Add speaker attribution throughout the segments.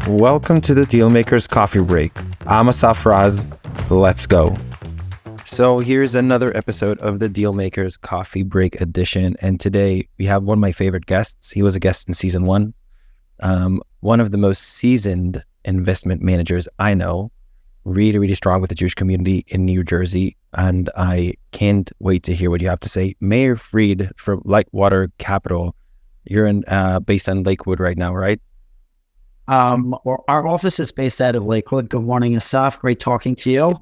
Speaker 1: Welcome to the Dealmakers Coffee Break. I'm Asaf Raz. Let's go. So here's another episode of the Dealmakers Coffee Break edition. And today we have one of my favorite guests. He was a guest in season one. One of the most seasoned investment managers I know, really strong with the Jewish community in New Jersey. And I can't wait to hear what you have to say. Meir Fried from Lightwater Capital. You're based in Lakewood right now, right?
Speaker 2: Our office is based out of Lakewood. Good morning, Asaf. Great talking to you.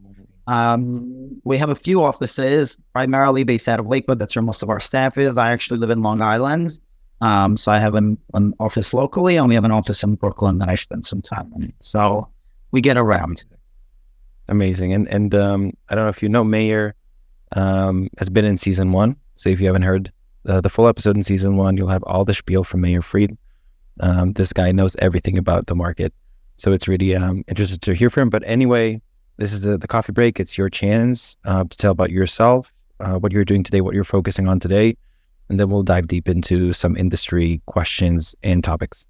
Speaker 2: We have a few offices, primarily based out of Lakewood. That's where most of our staff is. I actually live in Long Island. So I have an office locally, and we have an office in Brooklyn that I spend some time in. So we get around.
Speaker 1: Amazing. And I don't know if you know, Meir has been in season one. So if you haven't heard the full episode in season one, you'll have all the spiel from Meir Fried. This guy knows everything about the market. So it's really interesting to hear from him. But anyway, this is the coffee break. It's your chance to tell about yourself, what you're doing today, what you're focusing on today. And then we'll dive deep into some industry questions and topics.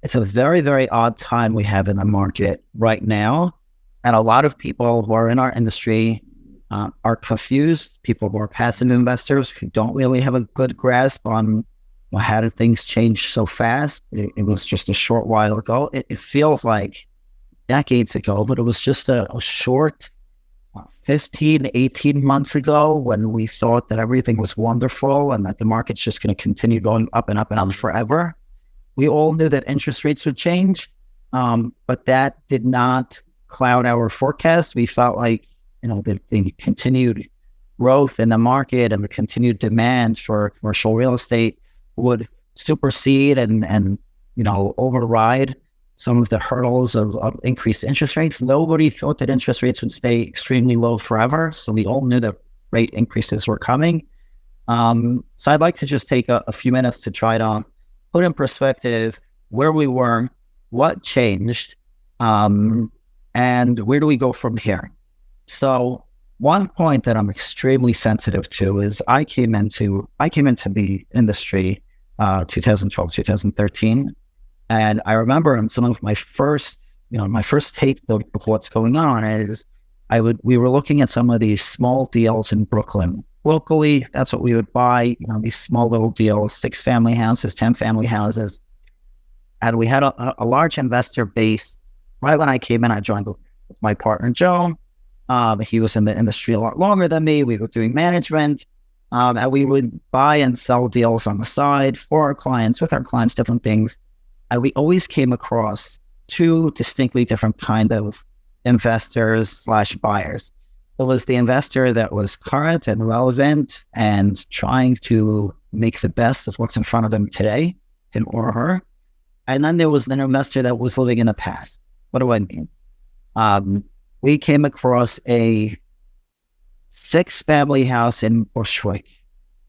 Speaker 2: It's a very, very odd time we have in the market right now. And a lot of people who are in our industry are confused. People who are passive investors who don't really have a good grasp on how did things change so fast. It was just a short while ago. It feels like decades ago, but it was just a short 15, 18 months ago when we thought that everything was wonderful and that the market's just going to continue going up and up and up forever. We all knew that interest rates would change, but that did not cloud our forecast. We felt like, the continued growth in the market and the continued demand for commercial real estate would supersede and override some of the hurdles of increased interest rates. Nobody thought that interest rates would stay extremely low forever. So we all knew that rate increases were coming. So I'd like to just take a few minutes to try to put in perspective where we were, what changed, and where do we go from here? So one point that I'm extremely sensitive to is I came into the industry 2012, 2013. And I remember in some of my first take of what's going on is we were looking at some of these small deals in Brooklyn. Locally, that's what we would buy, these small little deals, 6-family houses, 10-family houses. And we had a large investor base. Right when I came in, I joined with my partner, Joe. He was in the industry a lot longer than me. We were doing management. And we would buy and sell deals on the side for our clients, with our clients, different things. And we always came across two distinctly different kind of investors / buyers. It was the investor that was current and relevant and trying to make the best of what's in front of them today, him or her. And then there was an investor that was living in the past. What do I mean? We came across a 6-family house in Bushwick.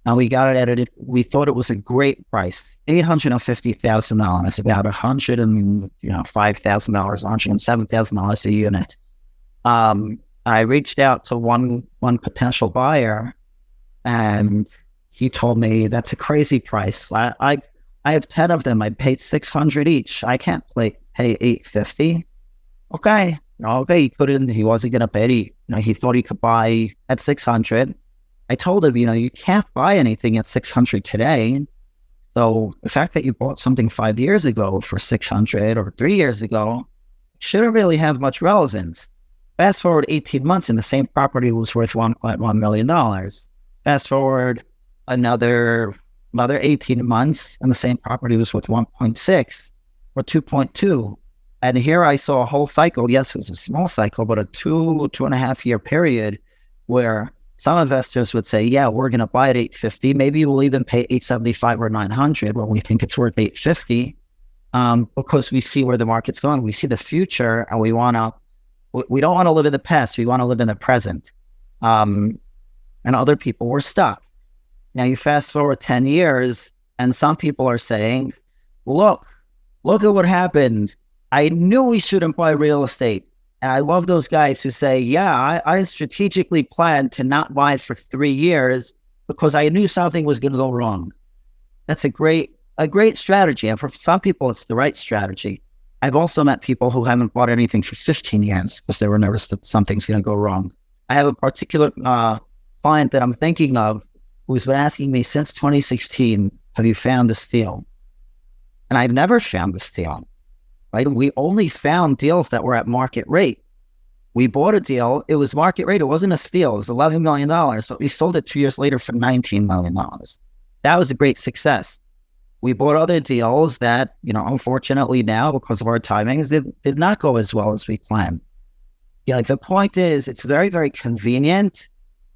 Speaker 2: And we got it at we thought it was a great price, $850,000, about $105,000, $107,000 a unit. I reached out to one potential buyer, and he told me that's a crazy price. I have 10 of them. I paid $600 each. I can't pay $850. Okay, he couldn't. He wasn't going to pay. He thought he could buy at $600. I told him, you can't buy anything at $600 today. So the fact that you bought something 5 years ago for $600 or 3 years ago shouldn't really have much relevance. Fast forward 18 months and the same property was worth $1.1 million. Fast forward another 18 months and the same property was worth 1.6 or 2.2. And here I saw a whole cycle. Yes, it was a small cycle, but a 2.5 year period where some investors would say, yeah, we're going to buy at $850. Maybe we'll even pay $875 or $900 when we think it's worth $850, because we see where the market's going. We see the future, and we don't want to live in the past. We want to live in the present. And other people were stuck. Now you fast forward 10 years, and some people are saying, look at what happened. I knew we shouldn't buy real estate. And I love those guys who say, yeah, I strategically planned to not buy for 3 years because I knew something was going to go wrong. That's a great strategy. And for some people, it's the right strategy. I've also met people who haven't bought anything for 15 years because they were nervous that something's going to go wrong. I have a particular client that I'm thinking of who's been asking me since 2016, have you found the steal? And I've never found the steal, right? We only found deals that were at market rate. We bought a deal, it was market rate, it wasn't a steal, it was $11 million, but we sold it 2 years later for $19 million. That was a great success. We bought other deals that, unfortunately now, because of our timings, did not go as well as we planned. The point is, it's very, very convenient.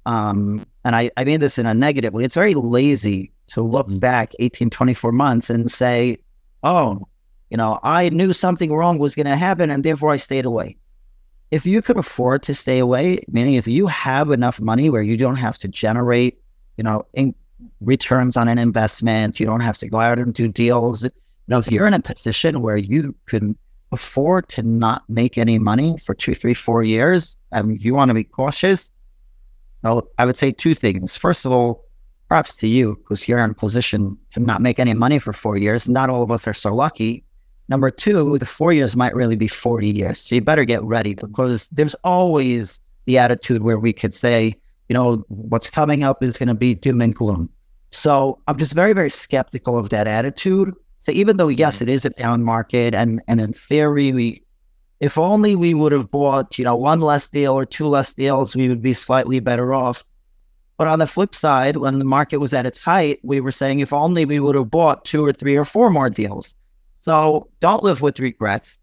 Speaker 2: And I mean this in a negative way. It's very lazy to look back 18, 24 months and say, oh, I knew something wrong was going to happen and therefore I stayed away. If you could afford to stay away, meaning if you have enough money where you don't have to generate, returns on an investment, you don't have to go out and do deals. If you're in a position where you can afford to not make any money for 2, 3, 4 years, and you want to be cautious, I would say 2 things. First of all, props to you because you're in a position to not make any money for 4 years. Not all of us are so lucky. Number 2, the 4 years might really be 40 years. So you better get ready because there's always the attitude where we could say, what's coming up is going to be doom and gloom. So I'm just very, very skeptical of that attitude. So even though, yes, it is a down market and in theory, if only we would have bought, 1 less deal or 2 less deals, we would be slightly better off. But on the flip side, when the market was at its height, we were saying if only we would have bought 2 or 3 or 4 more deals. So don't live with regrets,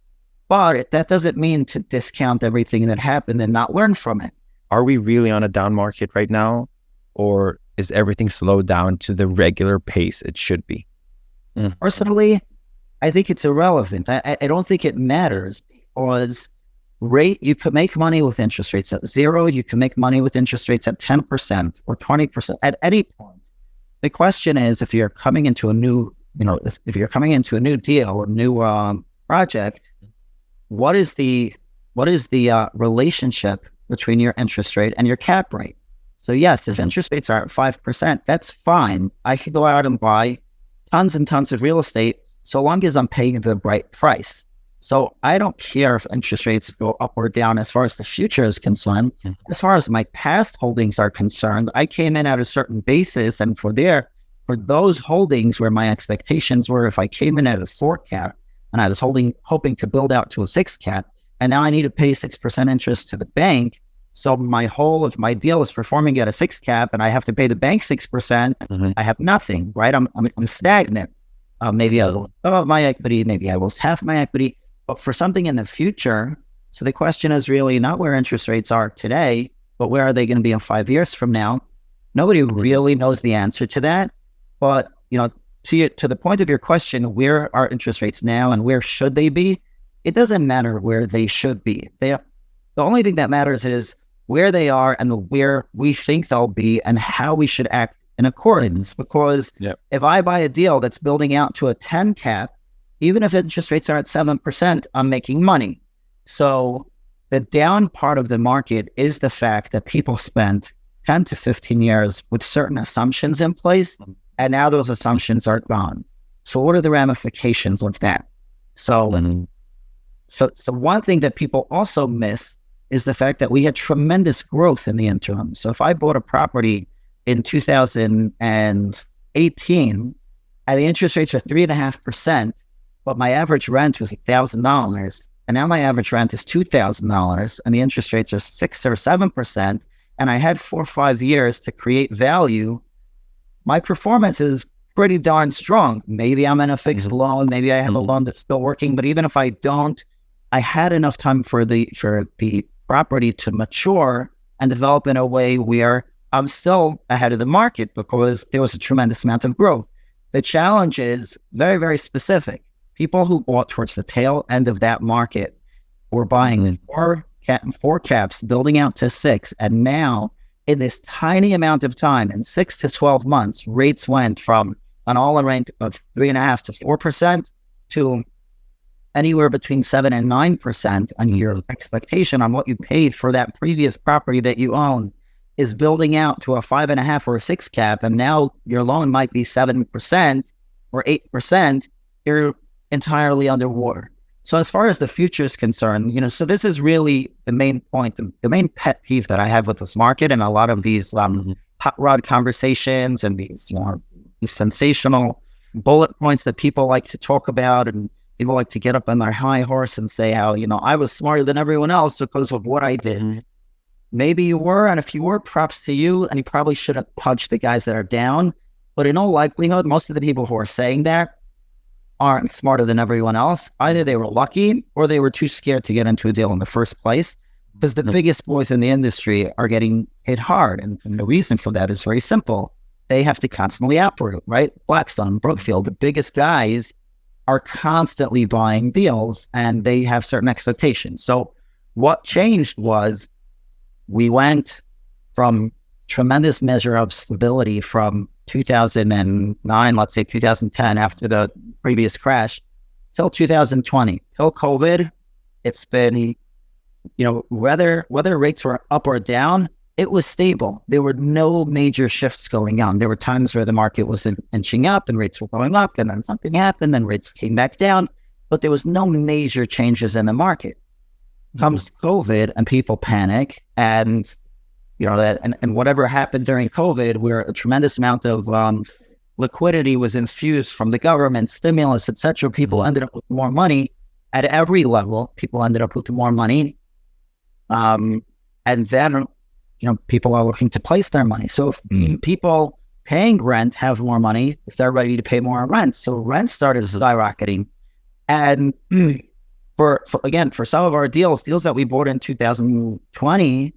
Speaker 2: but that doesn't mean to discount everything that happened and not learn from it.
Speaker 1: Are we really on a down market right now, or is everything slowed down to the regular pace it should be?
Speaker 2: Personally, I think it's irrelevant. I don't think it matters because you can make money with interest rates at 0. You can make money with interest rates at 10% or 20% at any point. The question is, if you're coming into a new if you're coming into a new deal or new project, what is the relationship between your interest rate and your cap rate? So yes, if interest rates are at 5%, that's fine. I could go out and buy tons and tons of real estate so long as I'm paying the right price. So I don't care if interest rates go up or down as far as the future is concerned. As far as my past holdings are concerned, I came in at a certain basis, and for those holdings where my expectations were, if I came in at a 4 cap and I was hoping to build out to a 6 cap, and now I need to pay 6% interest to the bank. So if my deal is performing at a 6 cap and I have to pay the bank 6%, I have nothing, right? I'm stagnant. Maybe I will above my equity, maybe I lost half my equity, but for something in the future. So the question is really not where interest rates are today, but where are they going to be in 5 years from now? Nobody really knows the answer to that. But, to the point of your question, where are interest rates now and where should they be? It doesn't matter where they should be. The only thing that matters is where they are and where we think they'll be and how we should act in accordance. Because if I buy a deal that's building out to a 10 cap, even if interest rates are at 7%, I'm making money. So the down part of the market is the fact that people spent 10 to 15 years with certain assumptions in place, and now those assumptions are gone. So what are the ramifications of that? So one thing that people also miss is the fact that we had tremendous growth in the interim. So if I bought a property in 2018 and the interest rates are 3.5%, but my average rent was $1,000, and now my average rent is $2,000, and the interest rates are 6 or 7%, and I had 4 or 5 years to create value, my performance is pretty darn strong. Maybe I'm in a fixed loan, maybe I have a loan that's still working, but even if I don't, I had enough time for the property to mature and develop in a way where I'm still ahead of the market because there was a tremendous amount of growth. The challenge is very, very specific. People who bought towards the tail end of that market were buying 4 caps, building out to 6, and now in this tiny amount of time, in 6 to 12 months, rates went from an all-in rate of 3.5% to 4% to anywhere between 7 and 9%, and your expectation on what you paid for that previous property that you own is building out to a 5.5 or a 6 cap, and now your loan might be 7% or 8%, you're entirely underwater. So as far as the future is concerned, so this is really the main point, the main pet peeve that I have with this market and a lot of these hot rod conversations and these sensational bullet points that people like to talk about, and people like to get up on their high horse and say how, I was smarter than everyone else because of what I did. Maybe you were, and if you were, props to you, and you probably should have punched the guys that are down. But in all likelihood, most of the people who are saying that aren't smarter than everyone else. Either they were lucky or they were too scared to get into a deal in the first place, because the biggest boys in the industry are getting hit hard. And the reason for that is very simple. They have to constantly operate, right? Blackstone, Brookfield, the biggest guys are constantly buying deals, and they have certain expectations. So what changed was we went from tremendous measure of stability from 2009, let's say 2010, after the previous crash, till 2020, till COVID. It's been, whether rates were up or down, it was stable. There were no major shifts going on. There were times where the market was inching up and rates were going up, and then something happened and rates came back down, but there was no major changes in the market. Comes COVID and people panic, and and whatever happened during COVID, where a tremendous amount of liquidity was infused from the government, stimulus, etc. People ended up with more money at every level. People ended up with more money, and then people are looking to place their money. So if people paying rent have more money, if they're ready to pay more rent, so rent started skyrocketing, and for some of our deals that we bought in 2020.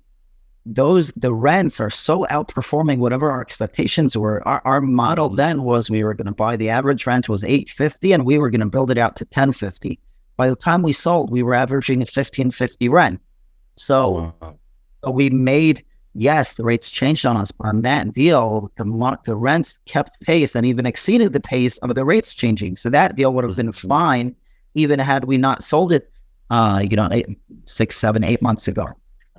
Speaker 2: The rents are so outperforming whatever our expectations were. Our model then was we were going to buy, the average rent was $850, and we were going to build it out to $1050. By the time we sold, we were averaging a $1550 rent. So we made, yes, the rates changed on us, but on that deal, the rents kept pace and even exceeded the pace of the rates changing. So that deal would have been fine, even had we not sold it, 6, 7, 8 months ago.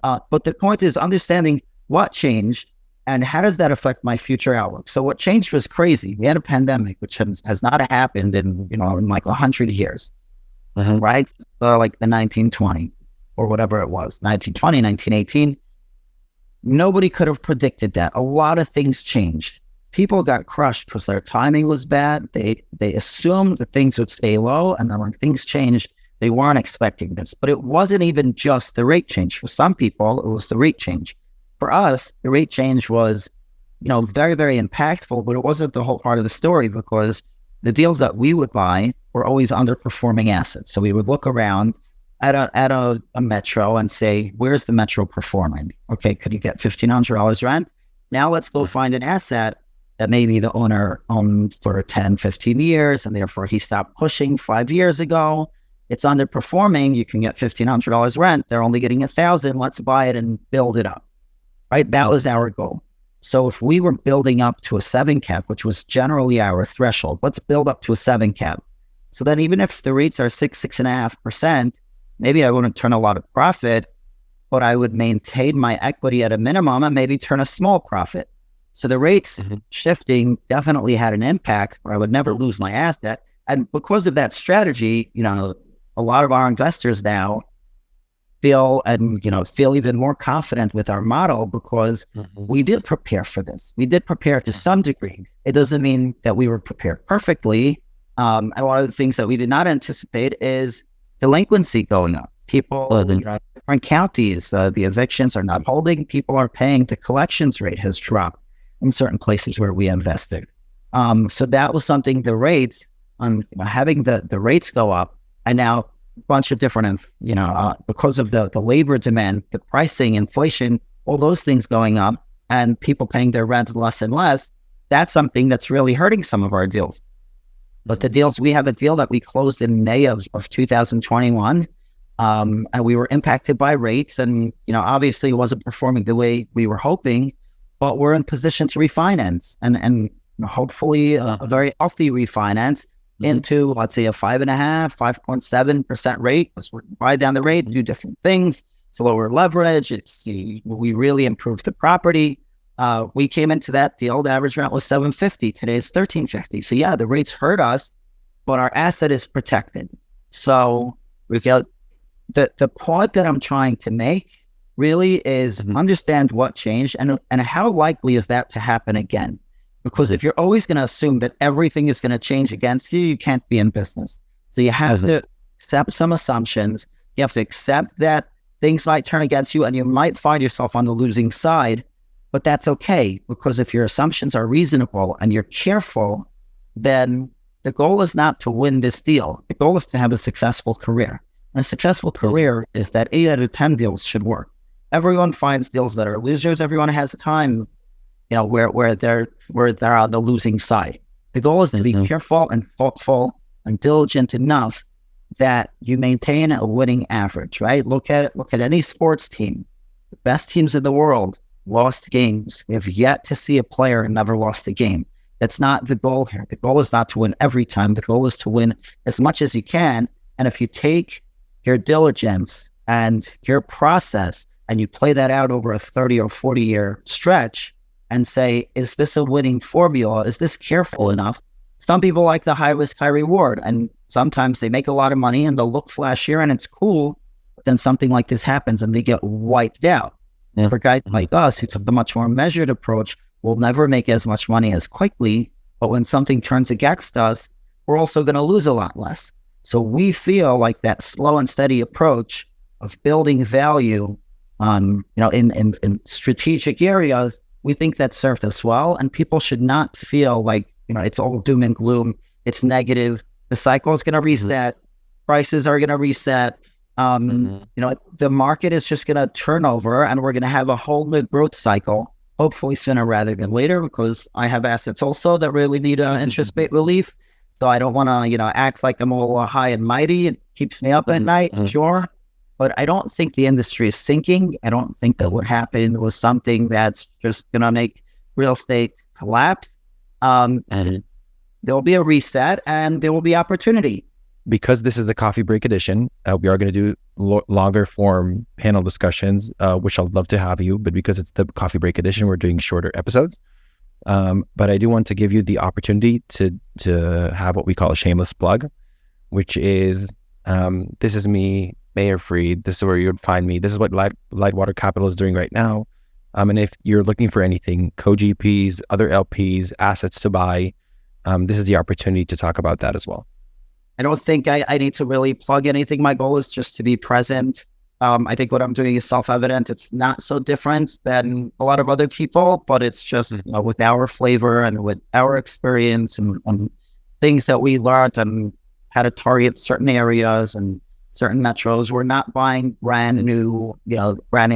Speaker 2: But the point is understanding what changed and how does that affect my future outlook. So what changed was crazy. We had a pandemic, which has not happened in like 100 years, right? Like the 1920 or whatever it was, 1920, 1918. Nobody could have predicted that. A lot of things changed. People got crushed because their timing was bad. They assumed that things would stay low, and then when things changed, they weren't expecting this. But it wasn't even just the rate change. For some people, it was the rate change. For us, the rate change was, very, very impactful, but it wasn't the whole part of the story, because the deals that we would buy were always underperforming assets. So we would look around at a metro and say, where's the metro performing? Okay, could you get $1,500 rent? Now let's go find an asset that maybe the owner owned for 10, 15 years, and therefore he stopped pushing 5 years ago. It's underperforming. You can get $1,500 rent. They're only getting $1,000. Let's buy it and build it up, right? That was our goal. So if we were building up to a 7 cap, which was generally our threshold, let's build up to a 7 cap. So then even if the rates are 6.5%, maybe I wouldn't turn a lot of profit, but I would maintain my equity at a minimum and maybe turn a small profit. So the rates shifting definitely had an impact, or I would never lose my asset. And because of that strategy, a lot of our investors now feel even more confident with our model, because we did prepare for this. We did prepare to some degree. It doesn't mean that we were prepared perfectly. And one of the things that we did not anticipate is delinquency going up. People, different counties, the evictions are not holding. People are paying. The collections rate has dropped in certain places where we invested. So that was something, the rates, having the rates go up, and now a bunch of different, because of the labor demand, the pricing, inflation, all those things going up, and people paying their rent less and less, that's something that's really hurting some of our deals. But the deals, we have a deal that we closed in May of 2021, and we were impacted by rates, and obviously it wasn't performing the way we were hoping, but we're in position to refinance and hopefully a very healthy refinance into, let's say, a 5.5%, 5.7% rate, because we're buy down the rate, do different things to lower leverage. We really improved the property. We came into that deal, the average rent was $750. Today it's $1350. So yeah, the rates hurt us, but our asset is protected. So The point that I'm trying to make really is understand what changed and how likely is that to happen again. Because if you're always going to assume that everything is going to change against you, you can't be in business. So you have to accept some assumptions. You have to accept that things might turn against you and you might find yourself on the losing side, but that's okay. Because if your assumptions are reasonable and you're careful, then the goal is not to win this deal. The goal is to have a successful career. And a successful career is that 8 out of 10 deals should work. Everyone finds deals that are losers. Everyone has time, where they're on the losing side. The goal is to be careful and thoughtful and diligent enough that you maintain a winning average, right? Look at any sports team. The best teams in the world lost games. We have yet to see a player never lost a game. That's not the goal here. The goal is not to win every time. The goal is to win as much as you can. And if you take your diligence and your process and you play that out over a 30 or 40 year stretch and say, is this a winning formula? Is this careful enough? Some people like the high risk, high reward. And sometimes they make a lot of money and they'll look flashier and it's cool. But then something like this happens and they get wiped out. For guys like us who took the much more measured approach, we'll never make as much money as quickly. But when something turns against us, we're also going to lose a lot less. So we feel like that slow and steady approach of building value in strategic areas, we think that served us well. And people should not feel like, it's all doom and gloom. It's negative. The cycle is going to reset. Prices are going to reset. The market is just going to turn over and we're going to have a whole new growth cycle, hopefully sooner rather than later, because I have assets also that really need interest rate relief. So I don't want to, act like I'm all high and mighty. It keeps me up at night, sure. But I don't think the industry is sinking. I don't think that what happened was something that's just going to make real estate collapse. There will be a reset and there will be opportunity.
Speaker 1: Because this is the Coffee Break edition, we are going to do longer form panel discussions, which I'd love to have you. But because it's the Coffee Break edition, we're doing shorter episodes. But I do want to give you the opportunity to have what we call a shameless plug, which is, this is me, Meir Fried. This is where you would find me. This is what Lightwater Capital is doing right now. And if you're looking for anything, co-GPs, other LPs, assets to buy, this is the opportunity to talk about that as well.
Speaker 2: I don't think I need to really plug anything. My goal is just to be present. I think what I'm doing is self-evident. It's not so different than a lot of other people, but it's just with our flavor and with our experience and things that we learned and how to target certain areas and certain metros. We're not buying brand new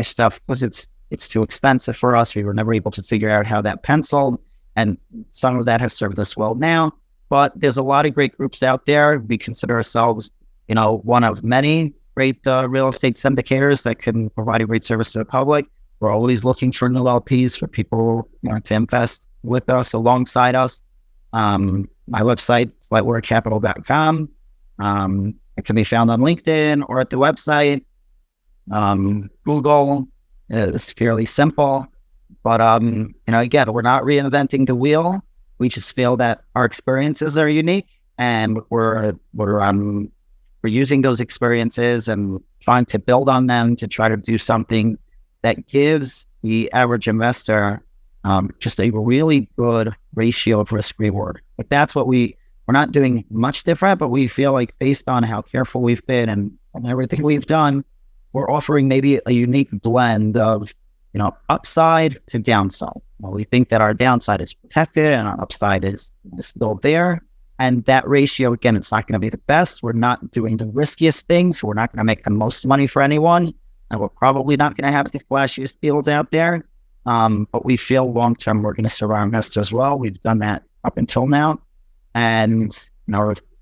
Speaker 2: stuff because it's too expensive for us. We were never able to figure out how that penciled, and some of that has served us well now. But there's a lot of great groups out there. We consider ourselves, one of many great real estate syndicators that can provide a great service to the public. We're always looking for new LPs, for people to invest with us, alongside us. My website, lightwatercapital.com. It can be found on LinkedIn or at the website. Google is fairly simple. But, again, we're not reinventing the wheel. We just feel that our experiences are unique, and we're using those experiences and trying to build on them to try to do something that gives the average investor just a really good ratio of risk reward. But that's what we're not doing much different, but we feel like based on how careful we've been and everything we've done, we're offering maybe a unique blend of upside to downside. Well, we think that our downside is protected and our upside is still there. And that ratio, again, it's not going to be the best. We're not doing the riskiest things. We're not going to make the most money for anyone. And we're probably not going to have the flashiest deals out there. But we feel long-term we're going to serve our investors well. We've done that up until now. And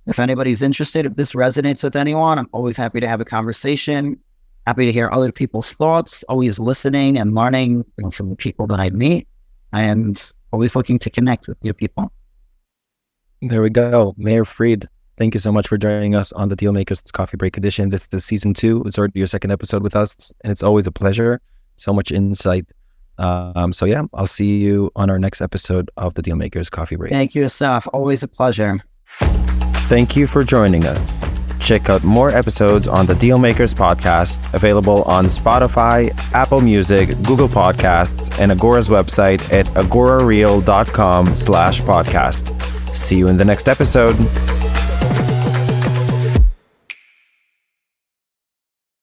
Speaker 2: if anybody's interested, if this resonates with anyone, I'm always happy to have a conversation. Happy to hear other people's thoughts, always listening and learning from the people that I meet, and always looking to connect with new people.
Speaker 1: There we go. Meir Fried, thank you so much for joining us on the Dealmakers Coffee Break edition. This is season 2. It's already your second episode with us, and it's always a pleasure. So much insight. So yeah, I'll see you on our next episode of the Dealmakers Coffee Break.
Speaker 2: Thank you, Asaf. Always a pleasure.
Speaker 1: Thank you for joining us. Check out more episodes on the Dealmakers podcast, available on Spotify, Apple Music, Google Podcasts, and Agora's website at agorareal.com/podcast. See you in the next episode.